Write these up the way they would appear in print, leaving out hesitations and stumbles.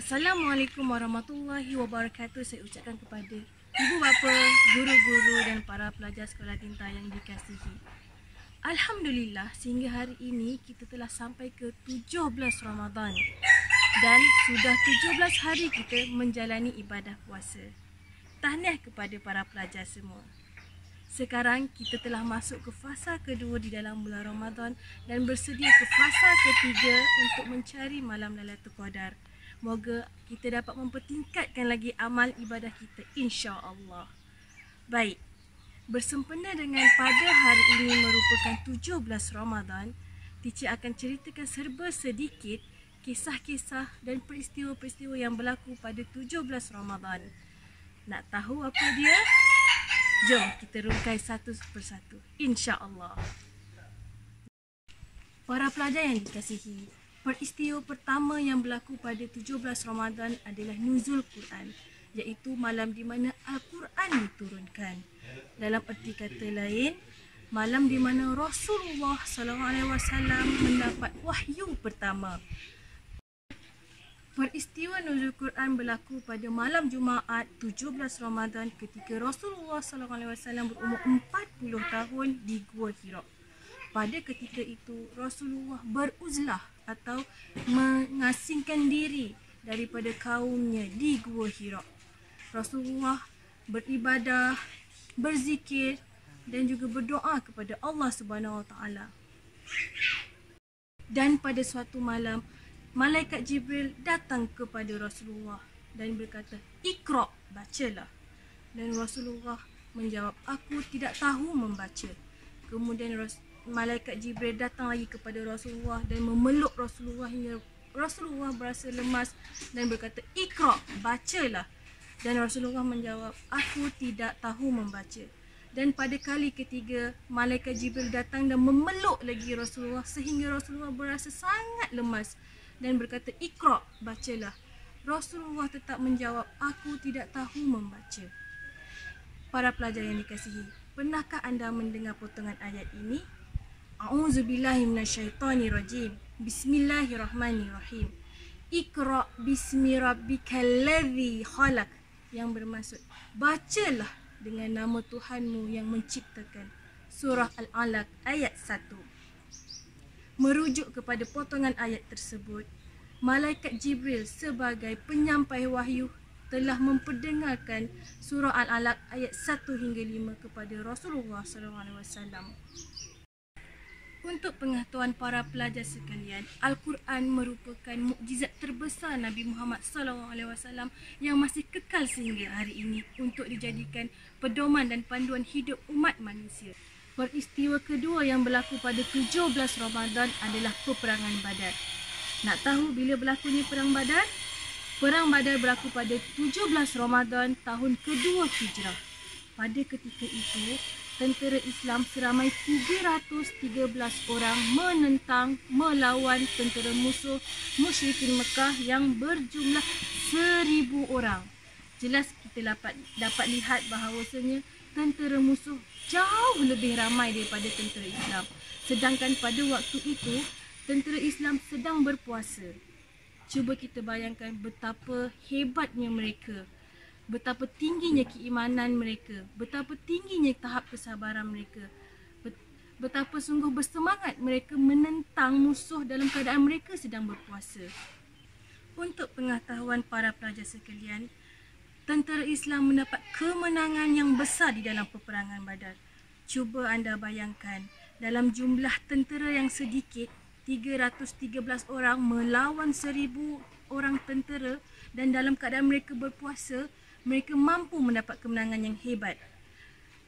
Assalamualaikum warahmatullahi wabarakatuh. Saya ucapkan kepada ibu bapa, guru-guru dan para pelajar sekolah tinta yang dikasihi. Alhamdulillah, sehingga hari ini kita telah sampai ke 17 Ramadan dan sudah 17 hari kita menjalani ibadah puasa. Tahniah kepada para pelajar semua. Sekarang kita telah masuk ke fasa kedua di dalam bulan Ramadan dan bersedia ke fasa ketiga untuk mencari malam Lailatul Qadar. Moga kita dapat mempertingkatkan lagi amal ibadah kita, insya-Allah. Baik, bersempena dengan pada hari ini merupakan 17 Ramadan, teacher akan ceritakan serba sedikit kisah-kisah dan peristiwa-peristiwa yang berlaku pada 17 Ramadan. Nak tahu apa dia? Jom kita rungkai satu persatu, insya-Allah. Para pelajar yang dikasihi, peristiwa pertama yang berlaku pada 17 Ramadan adalah nuzul Quran, iaitu malam di mana Al-Quran diturunkan. Dalam erti kata lain, malam di mana Rasulullah SAW mendapat wahyu pertama. Peristiwa nuzul Quran berlaku pada malam Jumaat 17 Ramadan ketika Rasulullah SAW berumur 40 tahun di Gua Hira. Pada ketika itu, Rasulullah beruzlah atau mengasingkan diri daripada kaumnya di Gua Hira. Rasulullah beribadah, berzikir dan juga berdoa kepada Allah Subhanahu Wa Taala. Dan pada suatu malam, Malaikat Jibril datang kepada Rasulullah dan berkata, "Iqra', bacalah." Dan Rasulullah menjawab, "Aku tidak tahu membaca." Kemudian Malaikat Jibril datang lagi kepada Rasulullah dan memeluk Rasulullah hingga Rasulullah berasa lemas dan berkata, "Iqra', bacalah." Dan Rasulullah menjawab, "Aku tidak tahu membaca." Dan pada kali ketiga, Malaikat Jibril datang dan memeluk lagi Rasulullah sehingga Rasulullah berasa sangat lemas dan berkata, "Iqra', bacalah." Rasulullah tetap menjawab, "Aku tidak tahu membaca." Para pelajar yang dikasihi, pernahkah anda mendengar potongan ayat ini? A'udzubillahi minasyaitonirrajim. Bismillahirrahmanirrahim. Iqra' bismi rabbikal ladzi khalaq, yang bermaksud bacalah dengan nama Tuhanmu yang menciptakan. Surah Al-Alaq ayat 1. Merujuk kepada potongan ayat tersebut, Malaikat Jibril sebagai penyampai wahyu telah memperdengarkan surah Al-Alaq ayat 1 hingga 5 kepada Rasulullah SAW. Untuk pengetahuan para pelajar sekalian, Al-Quran merupakan mukjizat terbesar Nabi Muhammad SAW yang masih kekal sehingga hari ini untuk dijadikan pedoman dan panduan hidup umat manusia. Peristiwa kedua yang berlaku pada 17 Ramadan adalah peperangan Badar. Nak tahu bila berlakunya perang Badar? Perang Badar berlaku pada 17 Ramadan tahun kedua Hijrah. Pada ketika itu, tentera Islam seramai 313 orang menentang melawan tentera musuh musyrikin Mekah yang berjumlah 1000 orang. Jelas kita dapat lihat bahawasanya tentera musuh jauh lebih ramai daripada tentera Islam. Sedangkan pada waktu itu, tentera Islam sedang berpuasa. Cuba kita bayangkan betapa hebatnya mereka, betapa tingginya keimanan mereka, betapa tingginya tahap kesabaran mereka, betapa sungguh bersemangat mereka menentang musuh dalam keadaan mereka sedang berpuasa. Untuk pengetahuan para pelajar sekalian, tentera Islam mendapat kemenangan yang besar di dalam peperangan Badar. Cuba anda bayangkan, dalam jumlah tentera yang sedikit, 313 orang melawan 1000 orang tentera, dan dalam keadaan mereka berpuasa, mereka mampu mendapat kemenangan yang hebat.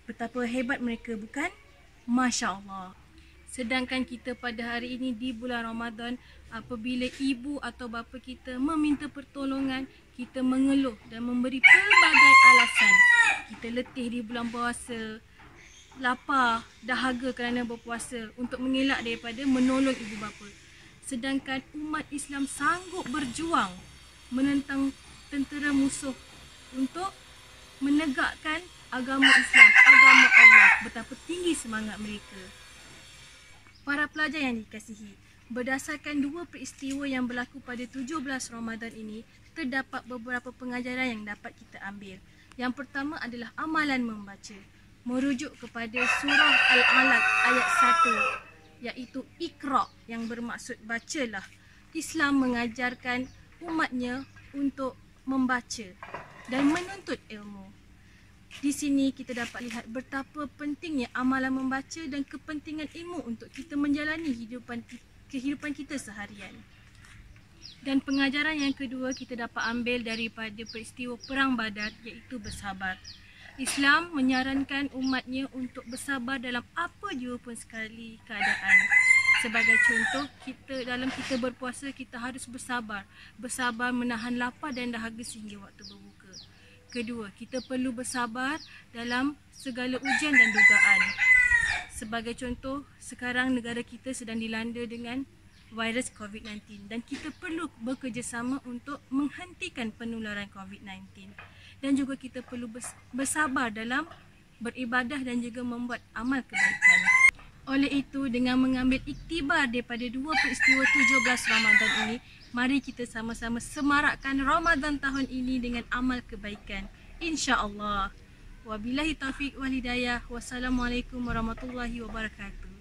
Betapa hebat mereka, bukan? Masya Allah. Sedangkan kita pada hari ini di bulan Ramadan, apabila ibu atau bapa kita meminta pertolongan, kita mengeluh dan memberi pelbagai alasan. Kita letih di bulan puasa, lapar, dahaga kerana berpuasa, untuk mengelak daripada menolong ibu bapa. Sedangkan umat Islam sanggup berjuang menentang tentera musuh untuk menegakkan agama Islam, agama Allah. Betapa tinggi semangat mereka. Para pelajar yang dikasihi, berdasarkan dua peristiwa yang berlaku pada 17 Ramadan ini, terdapat beberapa pengajaran yang dapat kita ambil. Yang pertama adalah amalan membaca. Merujuk kepada surah Al-Alaq ayat 1, iaitu Iqra, yang bermaksud bacalah. Islam mengajarkan umatnya untuk membaca dan menuntut ilmu. Di sini kita dapat lihat betapa pentingnya amalan membaca dan kepentingan ilmu untuk kita menjalani kehidupan kita seharian. Dan pengajaran yang kedua kita dapat ambil daripada peristiwa Perang Badar, iaitu bersabar. Islam menyarankan umatnya untuk bersabar dalam apa jua pun sekali keadaan. Sebagai contoh, dalam kita berpuasa, kita harus bersabar. Bersabar menahan lapar dan dahaga sehingga waktu berbuka. Kedua, kita perlu bersabar dalam segala ujian dan dugaan. Sebagai contoh, sekarang negara kita sedang dilanda dengan virus COVID-19 dan kita perlu bekerjasama untuk menghentikan penularan COVID-19. Dan juga kita perlu bersabar dalam beribadah dan juga membuat amal kebaikan. Oleh itu, dengan mengambil iktibar daripada dua peristiwa 17 Ramadan ini, mari kita sama-sama semarakkan Ramadan tahun ini dengan amal kebaikan, insya-Allah. Wabillahi taufiq wal hidayah. Wassalamualaikum warahmatullahi wabarakatuh.